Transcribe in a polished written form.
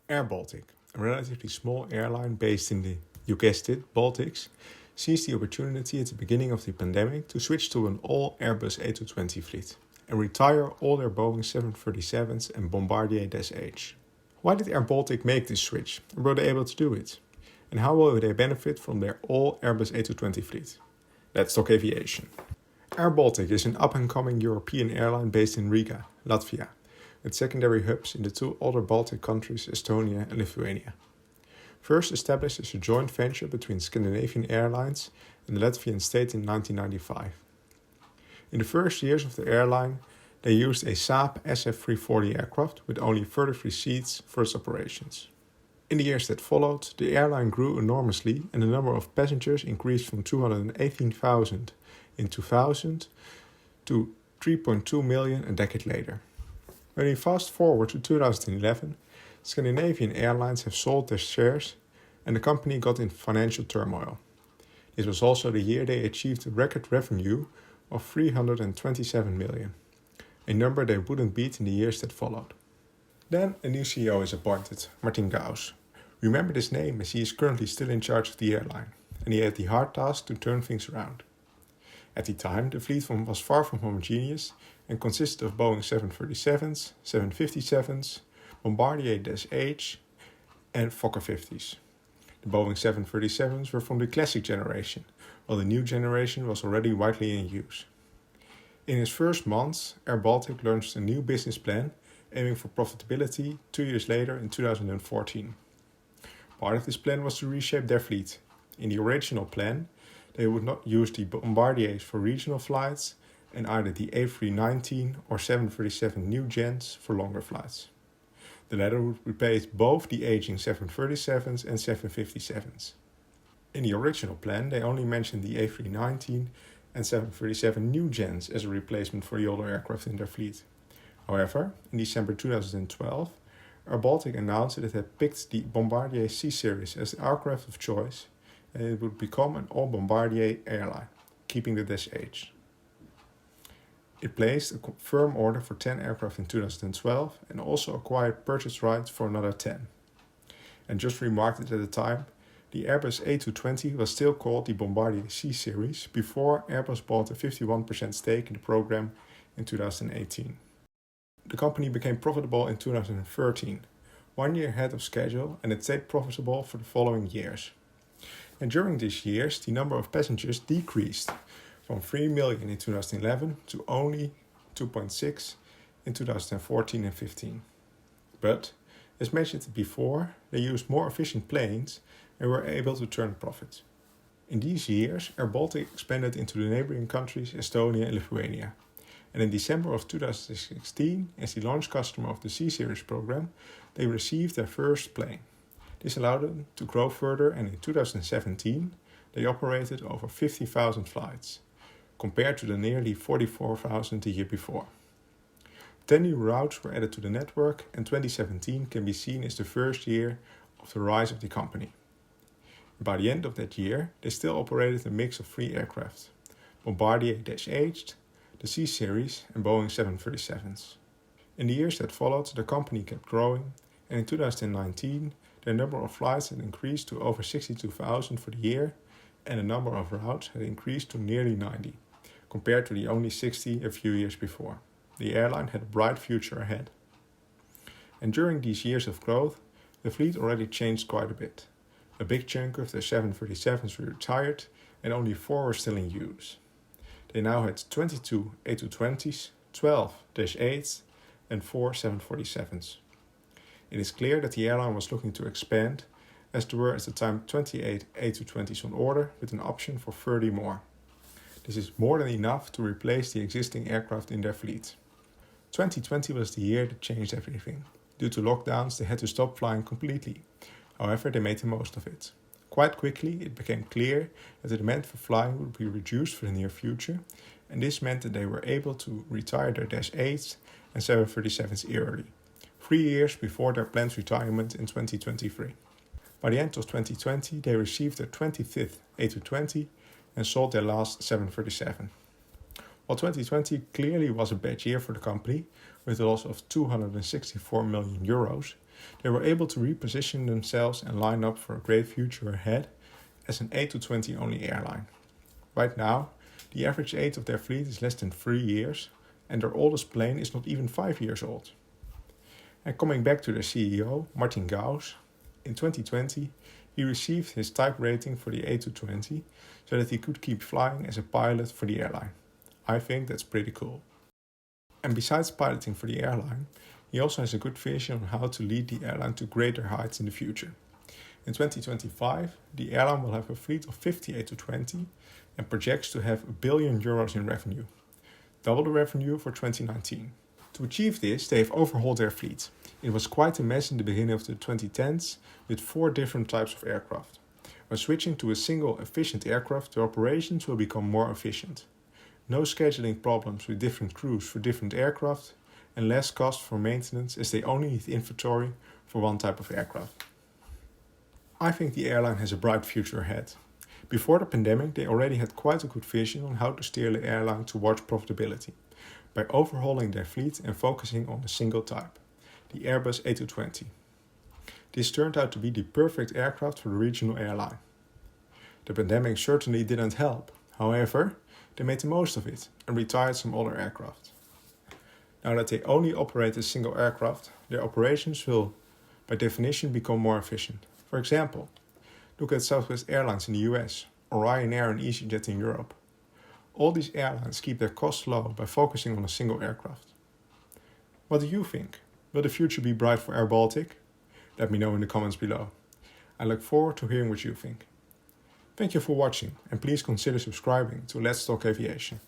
airBaltic, a relatively small airline based in the, you guessed it, Baltics, seized the opportunity at the beginning of the pandemic to switch to an all-Airbus A220 fleet and retire all their Boeing 737s and Bombardier Dash. Why did airBaltic make this switch, and were they able to do it? And how will they benefit from their all-Airbus A220 fleet? Let's talk aviation. airBaltic is an up-and-coming European airline based in Riga, Latvia, with secondary hubs in the two other Baltic countries, Estonia and Lithuania. First established as a joint venture between Scandinavian Airlines and the Latvian state in 1995. In the first years of the airline, they used a Saab SF340 aircraft with only 33 seats for its operations. In the years that followed, the airline grew enormously and the number of passengers increased from 218,000 in 2000 to 3.2 million a decade later. When we fast forward to 2011, Scandinavian Airlines have sold their shares and the company got in financial turmoil. This was also the year they achieved a record revenue of 327 million, a number they wouldn't beat in the years that followed. Then a new CEO is appointed, Martin Gauss. Remember this name as he is currently still in charge of the airline, and he had the hard task to turn things around. At the time, the fleet was far from homogeneous and consisted of Boeing 737s, 757s, Bombardier Dash and Fokker 50s. The Boeing 737s were from the classic generation, while the new generation was already widely in use. In its first months, airBaltic launched a new business plan aiming for profitability 2 years later in 2014. Part of this plan was to reshape their fleet. In the original plan, they would not use the Bombardiers for regional flights and either the A319 or 737 new gens for longer flights. The latter would replace both the aging 737s and 757s. In the original plan, they only mentioned the A319 and 737 new gens as a replacement for the older aircraft in their fleet. However, in December 2012, airBaltic announced that it had picked the Bombardier C-Series as the aircraft of choice and it would become an all-Bombardier airline, keeping the Dash 8. It placed a firm order for 10 aircraft in 2012 and also acquired purchase rights for another 10. And just remarked it at the time, the Airbus A220 was still called the Bombardier C-Series before Airbus bought a 51% stake in the program in 2018. The company became profitable in 2013, 1 year ahead of schedule, and it stayed profitable for the following years. And during these years, the number of passengers decreased from 3 million in 2011 to only 2.6 in 2014 and 15. But, as mentioned before, they used more efficient planes and were able to turn profit. In these years, airBaltic expanded into the neighboring countries Estonia and Lithuania. And in December of 2016, as the launch customer of the C-Series program, they received their first plane. This allowed them to grow further, and in 2017, they operated over 50,000 flights, compared to the nearly 44,000 the year before. 10 new routes were added to the network, and 2017 can be seen as the first year of the rise of the company. By the end of that year, they still operated a mix of 3 aircraft: Bombardier Dash 8, the C-Series and Boeing 737s. In the years that followed, the company kept growing, and in 2019, their number of flights had increased to over 62,000 for the year, and the number of routes had increased to nearly 90, compared to the only 60 a few years before. The airline had a bright future ahead. And during these years of growth, the fleet already changed quite a bit. A big chunk of the 737s were retired, and only 4 were still in use. They now had 22 A220s, 12 Dash 8s, and 4 747s. It is clear that the airline was looking to expand, as there were at the time 28 A220s on order with an option for 30 more. This is more than enough to replace the existing aircraft in their fleet. 2020 was the year that changed everything. Due to lockdowns, they had to stop flying completely. However, they made the most of it. Quite quickly, it became clear that the demand for flying would be reduced for the near future, and this meant that they were able to retire their Dash 8s and 737s early, 3 years before their planned retirement in 2023. By the end of 2020, they received their 25th A220 and sold their last 737. While 2020 clearly was a bad year for the company, with a loss of 264 million euros, they were able to reposition themselves and line up for a great future ahead as an A220-only airline. Right now, the average age of their fleet is less than 3 years, and their oldest plane is not even 5 years old. And coming back to their CEO, Martin Gauss, in 2020, he received his type rating for the A220 so that he could keep flying as a pilot for the airline. I think that's pretty cool. And besides piloting for the airline, he also has a good vision on how to lead the airline to greater heights in the future. In 2025, the airline will have a fleet of 50 A220 and projects to have €1 billion in revenue, double the revenue for 2019. To achieve this, they have overhauled their fleet. It was quite a mess in the beginning of the 2010s with 4 different types of aircraft. By switching to a single efficient aircraft, the operations will become more efficient. No scheduling problems with different crews for different aircraft, and less cost for maintenance as they only need inventory for one type of aircraft. I think the airline has a bright future ahead. Before the pandemic, they already had quite a good vision on how to steer the airline towards profitability, by overhauling their fleet and focusing on a single type, the Airbus A220. This turned out to be the perfect aircraft for the regional airline. The pandemic certainly didn't help. However, they made the most of it and retired some older aircraft. Now that they only operate a single aircraft, their operations will, by definition, become more efficient. For example, look at Southwest Airlines in the US or Ryanair and EasyJet in Europe. All these airlines keep their costs low by focusing on a single aircraft. What do you think? Will the future be bright for airBaltic? Let me know in the comments below. I look forward to hearing what you think. Thank you for watching and please consider subscribing to Let's Talk Aviation.